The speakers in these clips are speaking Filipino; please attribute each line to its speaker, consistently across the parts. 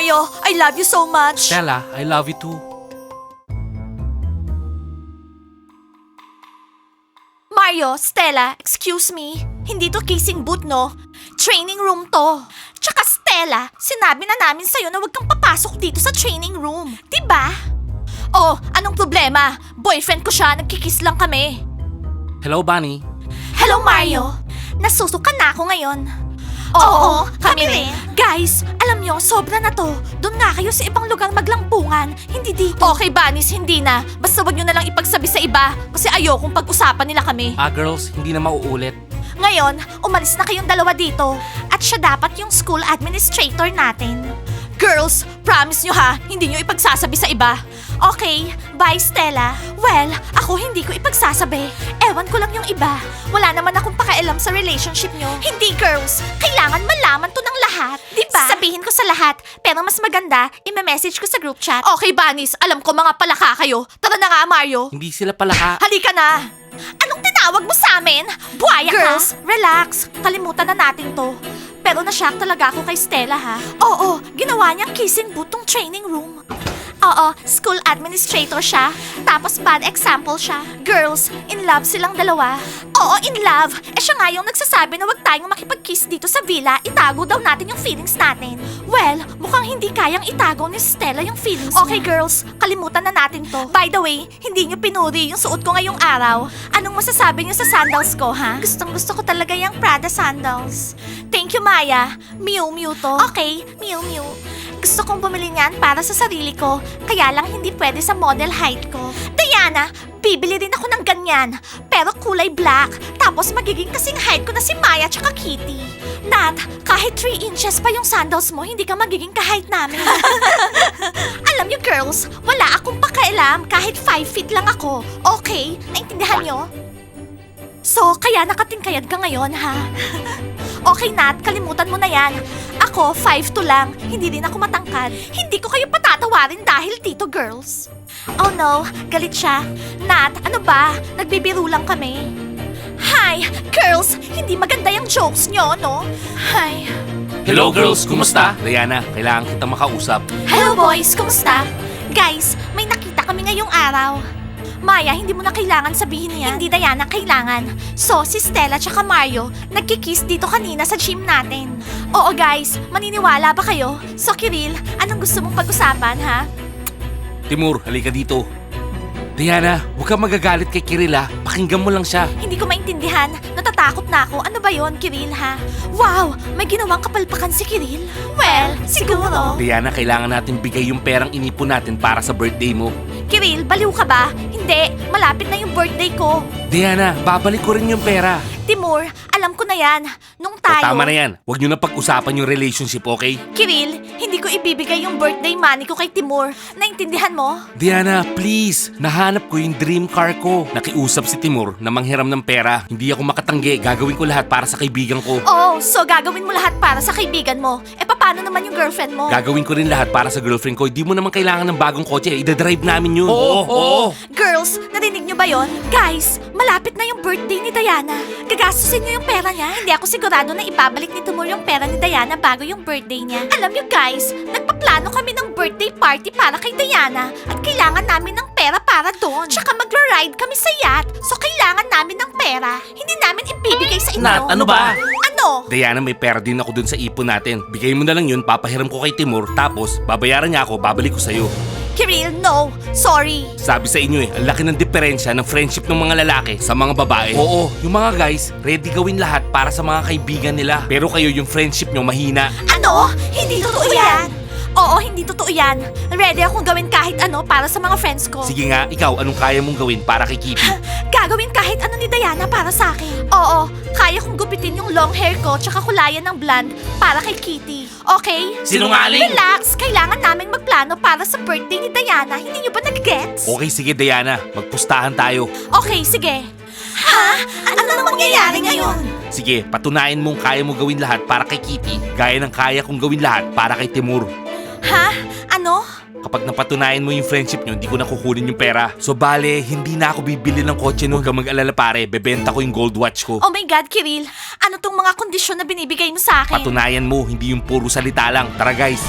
Speaker 1: Mario, I love you so much.
Speaker 2: Stella, I love you too.
Speaker 1: Mario, Stella, excuse me. Hindi to kissing booth, no? Training room to. Tsaka Stella, sinabi na namin sa'yo na huwag kang papasok dito sa training room. Diba? Oh, anong problema? Boyfriend ko siya, nagkikiss lang kami.
Speaker 2: Hello, Bunny.
Speaker 1: Hello, Mario. Nasusuka na ako ngayon. Oo, kami rin. Guys, alam nyo, sobra na to. Doon nga kayo sa ibang lugar maglampungan. Hindi dito. Okay, Bunnies, hindi na. Basta wag nyo na lang ipagsabi sa iba. Kasi ayokong pag-usapan nila kami.
Speaker 2: Girls, hindi na mauulit.
Speaker 1: Ngayon, umalis na kayong dalawa dito. At siya dapat yung school administrator natin. Girls, promise nyo ha, hindi nyo ipagsasabi sa iba. Okay, bye Stella. Well, ako hindi ko ipagsasabi. Ewan ko lang yung iba. Wala naman akong pakialam sa relationship nyo. Hindi girls, kailangan malaman to ng lahat. Diba? Sabihin ko sa lahat, pero mas maganda, i-message ko sa group chat. Okay, Bunnies, alam ko mga palaka kayo. Tara na nga, Mario.
Speaker 2: Hindi sila palaka.
Speaker 1: Halika na! Anong tinawag mo sa amin? Buhaya ka! Girls, relax. Kalimutan na natin to. Pero na-shock talaga ako kay Stella ha. Oo, ginawa niyang kissing booth tong training room. Oo, school administrator siya. Tapos bad example siya. Girls, in love silang dalawa. Oo, in love. Siya nga yung nagsasabi na wag tayong makipag-kiss dito sa villa. Itago daw natin yung feelings natin. Well, mukhang hindi kayang itago ni Stella yung feelings niya. Okay girls, kalimutan na natin to. By the way, hindi niyo pinuri yung suot ko ngayong araw. Anong masasabi niyo sa sandals ko, ha? Gustong gusto ko talaga yung Prada sandals. Thank you, Maya. Miu Miu to. Okay, Miu Miu. Gusto kong bumili niyan para sa sarili ko, kaya lang hindi pwede sa model height ko. Diana, bibili din ako ng ganyan, pero kulay black, tapos magiging kasing height ko na si Maya tsaka Kitty. Nat, kahit 3 inches pa yung sandals mo, hindi ka magiging ka-height namin. Alam niyo girls, wala akong pakialam kahit 5 feet lang ako. Okay, naintindihan niyo? So, kaya nakatingkayad ka ngayon, ha? Okay, Nat, kalimutan mo na yan. Ako, 5'2" lang. Hindi din ako matangkad. Hindi ko kayo patatawarin dahil dito, girls. Oh no, galit siya. Nat, ano ba? Nagbibiro lang kami. Hi, girls, hindi maganda yung jokes nyo, no? Hi.
Speaker 2: Hello, girls. Kumusta? Diana, kailangan kita makausap.
Speaker 1: Hello, boys, kumusta? Guys, may nakita kami ngayong araw. Maya, hindi mo na kailangan sabihin yan. Hindi, Diana, kailangan. So, si Stella tsaka Mario, nagkikiss dito kanina sa gym natin. Oo, guys, maniniwala ba kayo? So, Kiril, anong gusto mong pag-usapan, ha?
Speaker 2: Timur, halika dito. Diana, huwag kang magagalit kay Kiril ha. Pakinggan mo lang siya.
Speaker 1: Hindi ko maintindihan. Natatakot na ako. Ano ba yon, Kiril, ha? Wow, may ginawang kapalpakan si Kiril? Well, siguro.
Speaker 2: Diana, kailangan natin bigay yung perang inipon natin para sa birthday mo.
Speaker 1: Kiril, baliw ka ba? Hindi, malapit na yung birthday ko.
Speaker 2: Diana, babalik ko rin yung pera.
Speaker 1: Timur, alam ko na yan. Nung
Speaker 2: O,
Speaker 1: tayo...
Speaker 2: tama na yan. Huwag nyo na pag-usapan yung relationship, okay?
Speaker 1: Kiril, hindi ko ibibigay yung birthday money ko kay Timur. Naintindihan mo?
Speaker 2: Diana, please. Nahanap ko yung dream car ko. Nakiusap si Timur na manghiram ng pera. Hindi ako makatanggi. Gagawin ko lahat para sa kaibigan ko.
Speaker 1: Oh, so gagawin mo lahat para sa kaibigan mo. Paano naman yung girlfriend mo?
Speaker 2: Gagawin ko rin lahat para sa girlfriend ko. Hindi mo naman kailangan ng bagong kotse. Ida-drive namin yun. Oo.
Speaker 1: Girls, narinig nyo ba yon? Guys, malapit na yung birthday ni Diana. Gagastusin nyo yung pera niya. Hindi ako sigurado na ibabalik ni Timur yung pera ni Diana bago yung birthday niya. Alam nyo guys, nagpaplano kami ng birthday party para kay Diana. At kailangan namin ng pera para doon. Tsaka magra-ride kami sa yacht. So kailangan namin ng pera. Hindi namin ibibigay sa inyo.
Speaker 2: Nat, ano ba?
Speaker 1: Ano?
Speaker 2: Diana, may pera din ako dun sa ipon natin. Bigay mo na lang yun, papahiram ko kay Timur. Tapos, babayaran niya ako, babalik ko sa'yo.
Speaker 1: Kiril, no. Sorry.
Speaker 2: Sabi sa inyo ang laki ng diferensya ng friendship ng mga lalaki sa mga babae. Oo, yung mga guys, ready gawin lahat para sa mga kaibigan nila. Pero kayo yung friendship nyo mahina.
Speaker 1: Ano? Hindi totoo yan. Oo, hindi totoo yan. Ready akong gawin kahit ano para sa mga friends ko.
Speaker 2: Sige nga, ikaw, anong kaya mong gawin para kay Kitty?
Speaker 1: Gagawin kahit ano ni Diana para sa akin. Oo, kaya kong gupitin yung long hair ko tsaka kulayan ng blonde para kay Kitty. Okay?
Speaker 2: Sinungaling!
Speaker 1: Relax, kailangan naming magplano para sa birthday ni Diana. Hindi niyo ba nag-gets?
Speaker 2: Okay, sige Diana, magpustahan tayo.
Speaker 1: Okay, sige. Ha? Ano nang mangyayari ngayon?
Speaker 2: Sige, patunayan mong kaya mo gawin lahat para kay Kitty, gaya ng kaya kong gawin lahat para kay Timur.
Speaker 1: Ha? Ano?
Speaker 2: Kapag napatunayan mo yung friendship nyo, hindi ko na kukunin yung pera. So bale, hindi na ako bibili ng kotse no. Huwag kang mag-alala pare, bebenta ko yung gold watch ko.
Speaker 1: Oh my God, Kiril. Ano tong mga kondisyon na binibigay mo sa akin?
Speaker 2: Patunayan mo, hindi yung puro salita lang. Tara guys.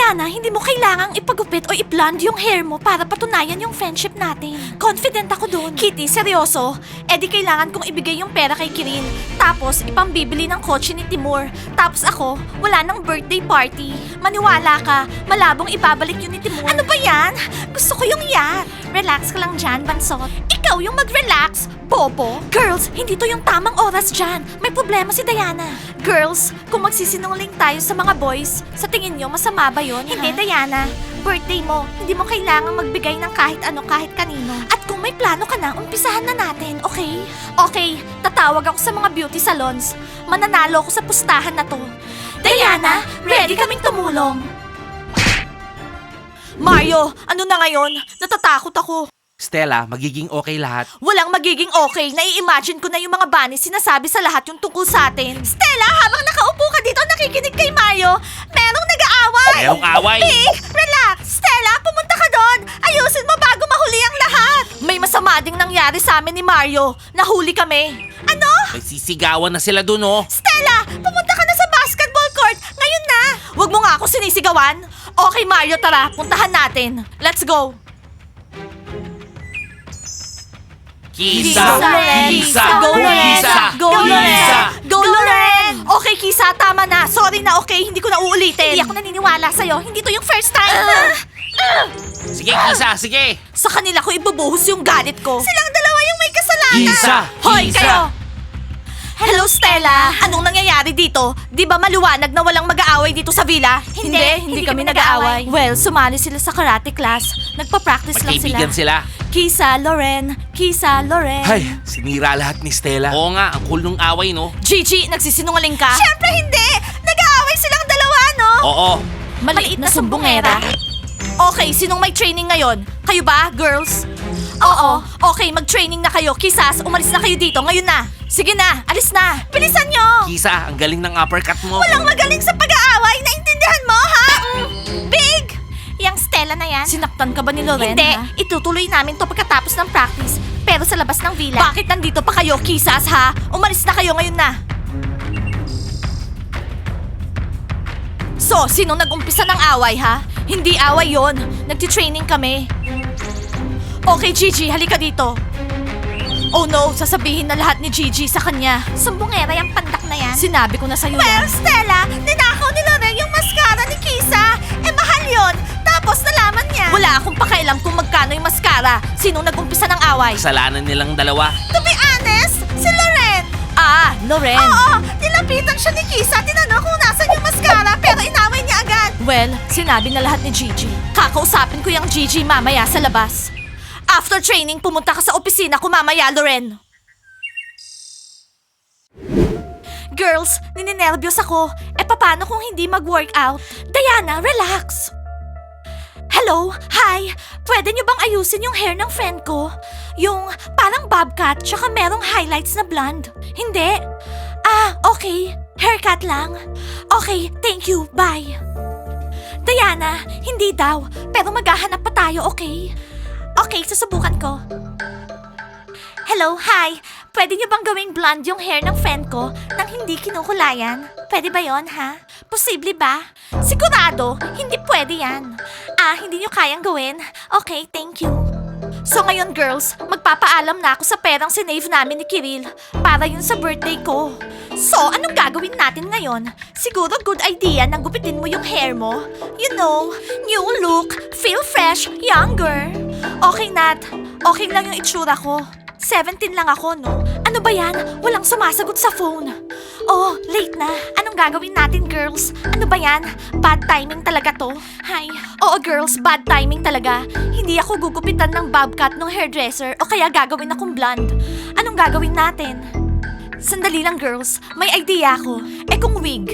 Speaker 1: Diana, hindi mo kailangang ipagupit o i-blonde yung hair mo para patunayan yung friendship natin. Confident ako doon. Kitty, seryoso? Eh di kailangan kong ibigay yung pera kay Kiril. Tapos, ipambibili ng kotse ni Timur. Tapos ako, wala nang birthday party. Maniwala ka, malabong ibabalik yun ni Timur. Ano ba yan? Gusto ko yung yacht. Relax ka lang dyan, Bansot. Ikaw yung mag-relax, Bobo. Girls, hindi to yung tamang oras dyan. May problema si Diana. Girls, kung magsisinungaling tayo sa mga boys, sa tingin nyo masama ba yun? Hindi, Diana. Birthday mo, hindi mo kailangang magbigay ng kahit ano kahit kanino. At kung may plano ka na, umpisahan na natin, okay? Okay, tatawag ako sa mga beauty salons. Mananalo ako sa pustahan na to. Diana, ready kaming tumulong. Mario, ano na ngayon? Natatakot ako.
Speaker 2: Stella, magiging okay lahat.
Speaker 1: Walang magiging okay. Nai-imagine ko na yung mga bunnies sinasabi sa lahat yung tungkol sa atin. Stella, habang nakaupo ka dito nakikinig kay Mario, merong nag-aaway.
Speaker 2: Merong away?
Speaker 1: Pink, relax. Stella, pumunta ka doon. Ayusin mo bago mahuli ang lahat. May masama ding nangyari sa amin ni Mario. Nahuli kami. Ano?
Speaker 2: May sisigawan na sila dun, oh.
Speaker 1: Stella, pumunta ka na sa basketball court. Ngayon na. Huwag mo nga ako sinisigawan. Okay, Mario, tara. Puntahan natin. Let's go.
Speaker 2: Kisa!
Speaker 1: Loren!
Speaker 2: Kisa!
Speaker 1: Go, Loren!
Speaker 2: Kisa!
Speaker 1: Go, Loren!
Speaker 2: Kisa!
Speaker 1: Go, Loren! Okay, Kisa, tama na. Sorry na, okay? Hindi ko na uulitin. Hindi ako naniniwala sa'yo. Hindi to yung first time.
Speaker 2: Sige, Kisa! Sige!
Speaker 1: Sa kanila ko ibubuhos yung galit ko. Silang dalawa yung may kasalanan.
Speaker 2: Kisa!
Speaker 1: Hoy,
Speaker 2: Kisa!
Speaker 1: kayo! Hello, Stella! Anong nangyayari dito? Di ba maliwanag na walang mag-aaway dito sa villa? Hindi kami nag-aaway. Well, sumali sila sa karate class. Nagpa-practice lang sila.
Speaker 2: Magkaibigan sila.
Speaker 1: Kisa, Loren. Kisa, Loren.
Speaker 2: Ay, sinira lahat ni Stella. Oo nga, ang cool nung away, no?
Speaker 1: Gigi, nagsisinungaling ka? Siyempre hindi! Nag-aaway silang dalawa, no?
Speaker 2: Oo.
Speaker 1: Maliit na sumbongera. Okay, sinong may training ngayon? Kayo ba, girls? Oo. Okay, mag-training na kayo. Kisas, umalis na kayo dito. Ngayon na. Sige na, alis na. Bilisan nyo!
Speaker 2: Kisa, ang galing ng uppercut mo.
Speaker 1: Walang magaling sa pag-aaway. Naintindihan mo, ha? Big! Yang Stella na yan? Sinaktan ka ba ni Loren? Hindi. Itutuloy namin to pagkatapos ng practice. Pero sa labas ng villa. Bakit nandito pa kayo, Kisas, ha? Umalis na kayo ngayon na. So, sinong nag-umpisa ng away, ha? Hindi away yon. Nagti-training kami. Okay, Gigi, halika dito. Oh no, sasabihin na lahat ni Gigi sa kanya. Sumbongera yung pandak na yan. Sinabi ko na sa'yo yan. Well, Stella, ninakaw ni Loren yung mascara ni Kisa. Eh, mahal yon. Tapos nalaman niya. Wala akong pakialam kung magkano yung mascara. Sinong nag-umpisa ng away?
Speaker 2: Kasalanan nilang dalawa.
Speaker 1: To be honest, si Loren. Ah, Loren. Oo, nilapitan siya ni Kisa. Tinanong kung nasan yung mascara, pero inaway niya agad. Well, sinabi na lahat ni Gigi. Kakausapin ko yung Gigi mamaya sa labas. After training, pumunta ka sa opisina ko mamaya, Loren. Girls, nininervyos ako. Eh, paano kung hindi mag-workout? Diana, relax. Hello? Hi? Pwede niyo bang ayusin yung hair ng friend ko? Yung parang bob cut, tsaka merong highlights na blonde. Hindi? Ah, okay. Haircut lang. Okay, thank you. Bye. Diana, hindi daw. Pero maghahanap pa tayo, okay? Okay, susubukan ko. Hello, hi. Pwede niyo bang gawing blonde yung hair ng friend ko nang hindi kinukulayan? Pwede ba yon, ha? Posible ba? Sigurado, hindi pwede yan. Ah, hindi niyo kayang gawin? Okay, thank you. So ngayon, girls, magpapaalam na ako sa perang sinave namin ni Kiril para yun sa birthday ko. So, anong gagawin natin ngayon? Siguro good idea na gupitin mo yung hair mo. You know, new look, feel fresh, younger. Okay, Nat. Okay lang yung itsura ko. 17 lang ako, no? Ano ba yan? Walang sumasagot sa phone. Oh, late na. Anong gagawin natin, girls? Ano ba yan? Bad timing talaga to. Hi. Oo, girls, bad timing talaga. Hindi ako gugupitan ng bob cut ng hairdresser o kaya gagawin akong blonde. Anong gagawin natin? Sandali lang, girls. May idea ako. Eh kung wig.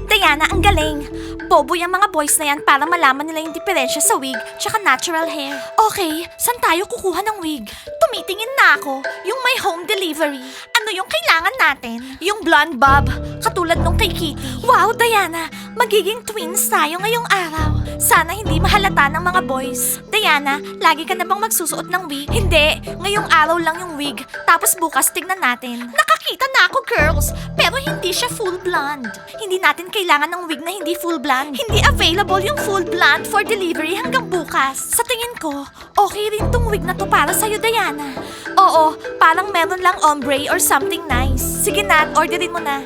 Speaker 1: Diana, ang galing. Bobo yung mga boys na yan para malaman nila yung diferensya sa wig tsaka natural hair. Okay, saan tayo kukuha ng wig? Tumitingin na ako. Yung may home delivery. Ano yung kailangan natin? Yung blonde bob. Katulad nung kay Kitty. Wow, Diana. Magiging twins tayo ngayong araw. Sana hindi mahalata ng mga boys. Diana, lagi ka na bang magsusuot ng wig? Hindi. Ngayong araw lang yung wig. Tapos bukas tignan natin. Nakakita na ako, girls. Pero hindi siya full blonde. Hindi natin kailangan ng wig na hindi full blonde. Hindi available yung full blonde for delivery hanggang bukas. Sa tingin ko, okay rin tong wig na to para sa'yo, Diana. Oo, parang meron lang ombre or something nice. Sige Nat, orderin mo na.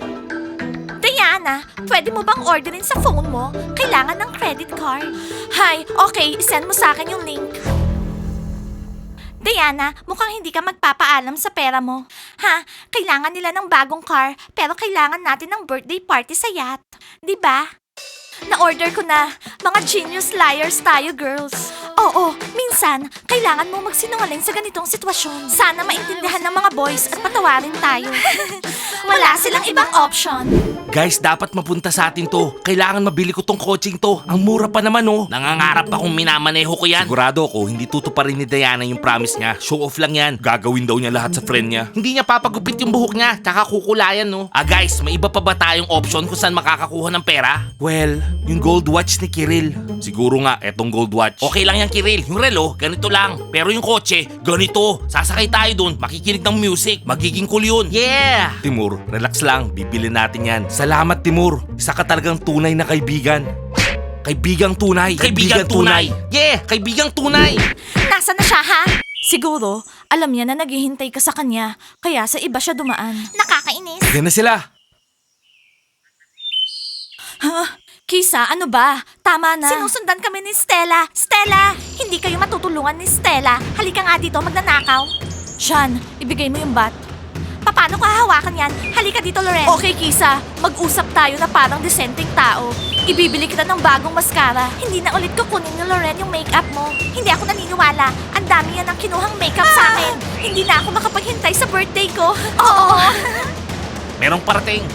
Speaker 1: Diana, pwede mo bang orderin sa phone mo? Kailangan ng credit card. Hi, okay, send mo sa akin yung link. Diana, mukhang hindi ka magpapaalam sa pera mo. Ha? Kailangan nila ng bagong car, pero kailangan natin ng birthday party sa yacht. Di ba? Na-order ko na. Mga genius liars tayo, girls. Oo, minsan, kailangan mo magsinungaling sa ganitong sitwasyon. Sana maintindihan ng mga boys at patawarin tayo. Wala silang ibang option.
Speaker 2: Guys, dapat mapunta sa atin to. Kailangan mabili ko tong coaching to. Ang mura pa naman oh. Nangangarap akong minamaneho ko yan. Sigurado ako, hindi tutuparin ni Diana yung promise niya. Show off lang yan. Gagawin daw niya lahat sa friend niya. Hindi niya papagupit yung buhok niya. Tsaka kukulayan no. Guys, may iba pa ba tayong option kung saan makakakuha ng pera? Well, yung gold watch ni Kiril. Siguro nga, etong gold watch. Okay lang yan Kiril. Yung relo, ganito lang. Pero yung kotse, ganito. Sasakay tayo dun, makikinig ng music. Magiging cool yun. Yeah! Timur, relax lang. Bibili natin yan. Salamat Timur. Isa ka talagang tunay na kaibigan. Kaibigang tunay. Kaibigang tunay. Yeah! Kaibigang tunay.
Speaker 1: Nasaan na siya, ha? Siguro, alam niya na naghihintay ka sa kanya, kaya sa iba siya dumaan. Nakakainis.
Speaker 2: Yan na sila.
Speaker 1: Kisa, ano ba? Tama na. Sinusundan kami ni Stella. Stella, hindi kayo matutulungan ni Stella. Halika nga dito, magnanakaw. Sean, ibigay mo yung bat. Paano ko hahawakan yan? Halika dito, Loren. Okay, Kisa. Mag-usap tayo na parang disenteng tao. Ibibili kita ng bagong mascara. Hindi na ulit kukunin ni Loren yung makeup mo. Hindi ako naniniwala. Ang dami yan ang kinuhang makeup sa akin. Hindi na ako makapaghintay sa birthday ko. Oo.
Speaker 2: Merong parating.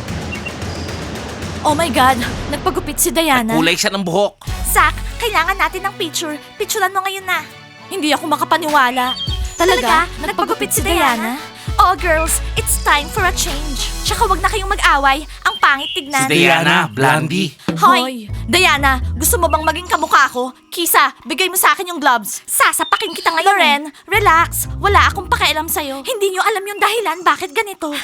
Speaker 1: Oh my God, nagpagupit si Diana.
Speaker 2: Kulay siya ng buhok.
Speaker 1: Zach, kailangan natin ng picture. Picturean mo ngayon na. Hindi ako makapaniwala. Talaga? Nagpagupit si Diana? Oh, girls, it's time for a change. Tsaka wag na kayong mag-away. Ang pangit tignan.
Speaker 2: Si Diana, Blondie.
Speaker 1: Hoy! Diana, gusto mo bang maging kamukha ko? Kisa, bigay mo sa akin yung gloves. Sasapakin kita ngayon. Loren, relax. Wala akong pakialam sa'yo. Hindi nyo alam yung dahilan bakit ganito.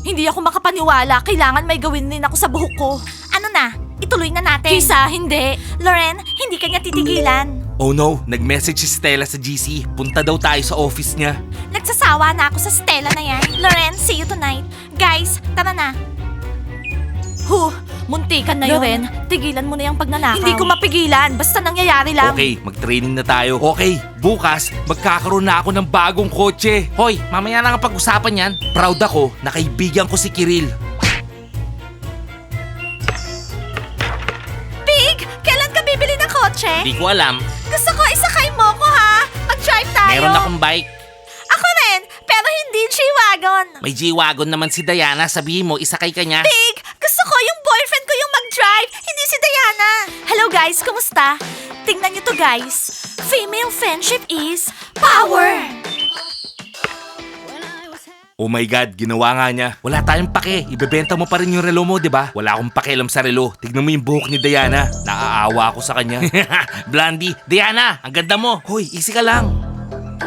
Speaker 1: Hindi ako makapaniwala. Kailangan may gawin din ako sa buhok ko. Ano na? Ituloy na natin. Kisa, hindi. Loren, hindi kanya titigilan.
Speaker 2: Oh no, nag-message si Stella sa GC. Punta daw tayo sa office niya.
Speaker 1: Nagsasawa na ako sa Stella na yan. Loren, see you tonight. Guys, tara na. Muntikan na yun. Loren, tigilan mo na yung pagnanakaw. Hindi ko mapigilan. Basta nangyayari lang.
Speaker 2: Okay, mag-training na tayo. Okay, bukas, magkakaroon na ako ng bagong kotse. Hoy, mamaya na nga pag-usapan yan. Proud ako na kaibigan ko si Kiril.
Speaker 1: Big, kailan ka bibili ng kotse?
Speaker 2: Di ko alam.
Speaker 1: Gusto ko isakay mo ko ha. Mag-drive tayo.
Speaker 2: Meron akong bike.
Speaker 1: Ako rin, pero hindi G-Wagon.
Speaker 2: May G-Wagon naman si Diana. Sabihin mo, isakay ka niya.
Speaker 1: Big, gusto ko yung boyfriend ko yung mag-drive, hindi si Diana. Hello guys, kumusta? Tingnan niyo to guys. Female friendship is power.
Speaker 2: Oh my God, ginawa nga niya. Wala tayong pake. Ibebenta mo pa rin yung relo mo, di ba? Wala akong pakialam sa relo. Tignan mo yung buhok ni Diana. Naaawa ako sa kanya. Blondie, Diana, ang ganda mo. Hoy, easy ka lang.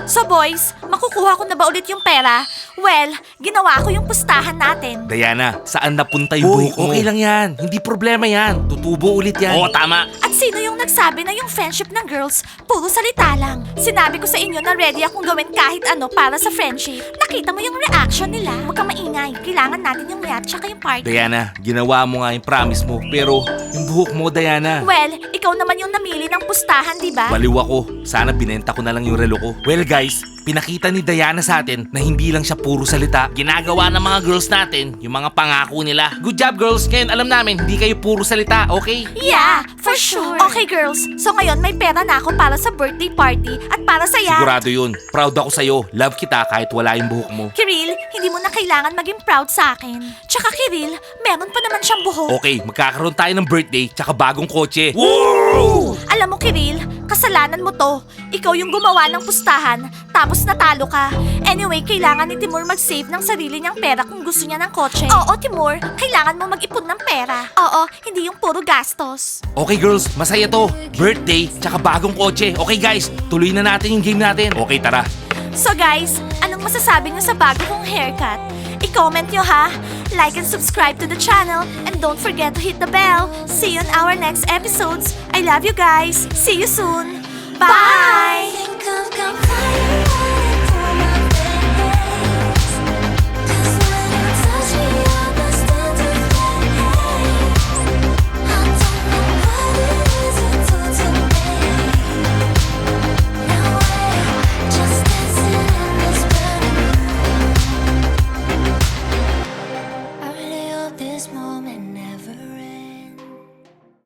Speaker 1: So boys, makukuha ko na ba ulit yung pera? Well, ginawa ko yung pustahan natin.
Speaker 2: Diana, saan napunta yung buhok mo? Okay lang yan. Hindi problema yan. Tutubo ulit yan. Oo, tama.
Speaker 1: At sino yung nagsabi na yung friendship ng girls, puro salita lang? Sinabi ko sa inyo na ready akong gawin kahit ano para sa friendship. Nakita mo yung reaction nila? Huwag kang maingay. Kailangan natin yung yacht tsaka yung party.
Speaker 2: Diana, ginawa mo nga yung promise mo. Pero, yung buhok mo, Diana.
Speaker 1: Well, ikaw naman yung namili ng pustahan, di ba?
Speaker 2: Baliw ako. Sana binenta ko na lang yung relo ko. Well guys, pinakita ni Diana sa atin na hindi lang siya puro salita. Ginagawa ng mga girls natin yung mga pangako nila. Good job girls. Ngayon alam namin, hindi kayo puro salita, okay?
Speaker 1: Yeah, for sure. Okay girls, so ngayon may pera na ako para sa birthday party at para sa yacht.
Speaker 2: Sigurado yun. Proud ako sa'yo. Love kita kahit wala yung buhok mo.
Speaker 1: Kiril, hindi mo na kailangan maging proud sa akin. Tsaka Kiril, meron pa naman siyang buhok.
Speaker 2: Okay, magkakaroon tayo ng birthday tsaka bagong kotse. Wow!
Speaker 1: Alam mo Kiril, kasalanan mo to. Ikaw yung gumawa ng pustahan, tapos natalo ka. Anyway, kailangan ni Timur mag-save ng sarili niyang pera kung gusto niya ng kotse. Oo, Timur, kailangan mo mag-ipon ng pera. Oo, hindi yung puro gastos.
Speaker 2: Okay girls, masaya to. Birthday tsaka bagong kotse. Okay guys, tuloy na natin yung game natin. Okay, tara.
Speaker 1: So guys, anong masasabi niyo sa bago kong haircut? Ikaw i-comment nyo ha. Like and subscribe to the channel and don't forget to hit the bell. See you in our next episodes. I love you guys. See you soon. Bye!
Speaker 3: Think of gunfire.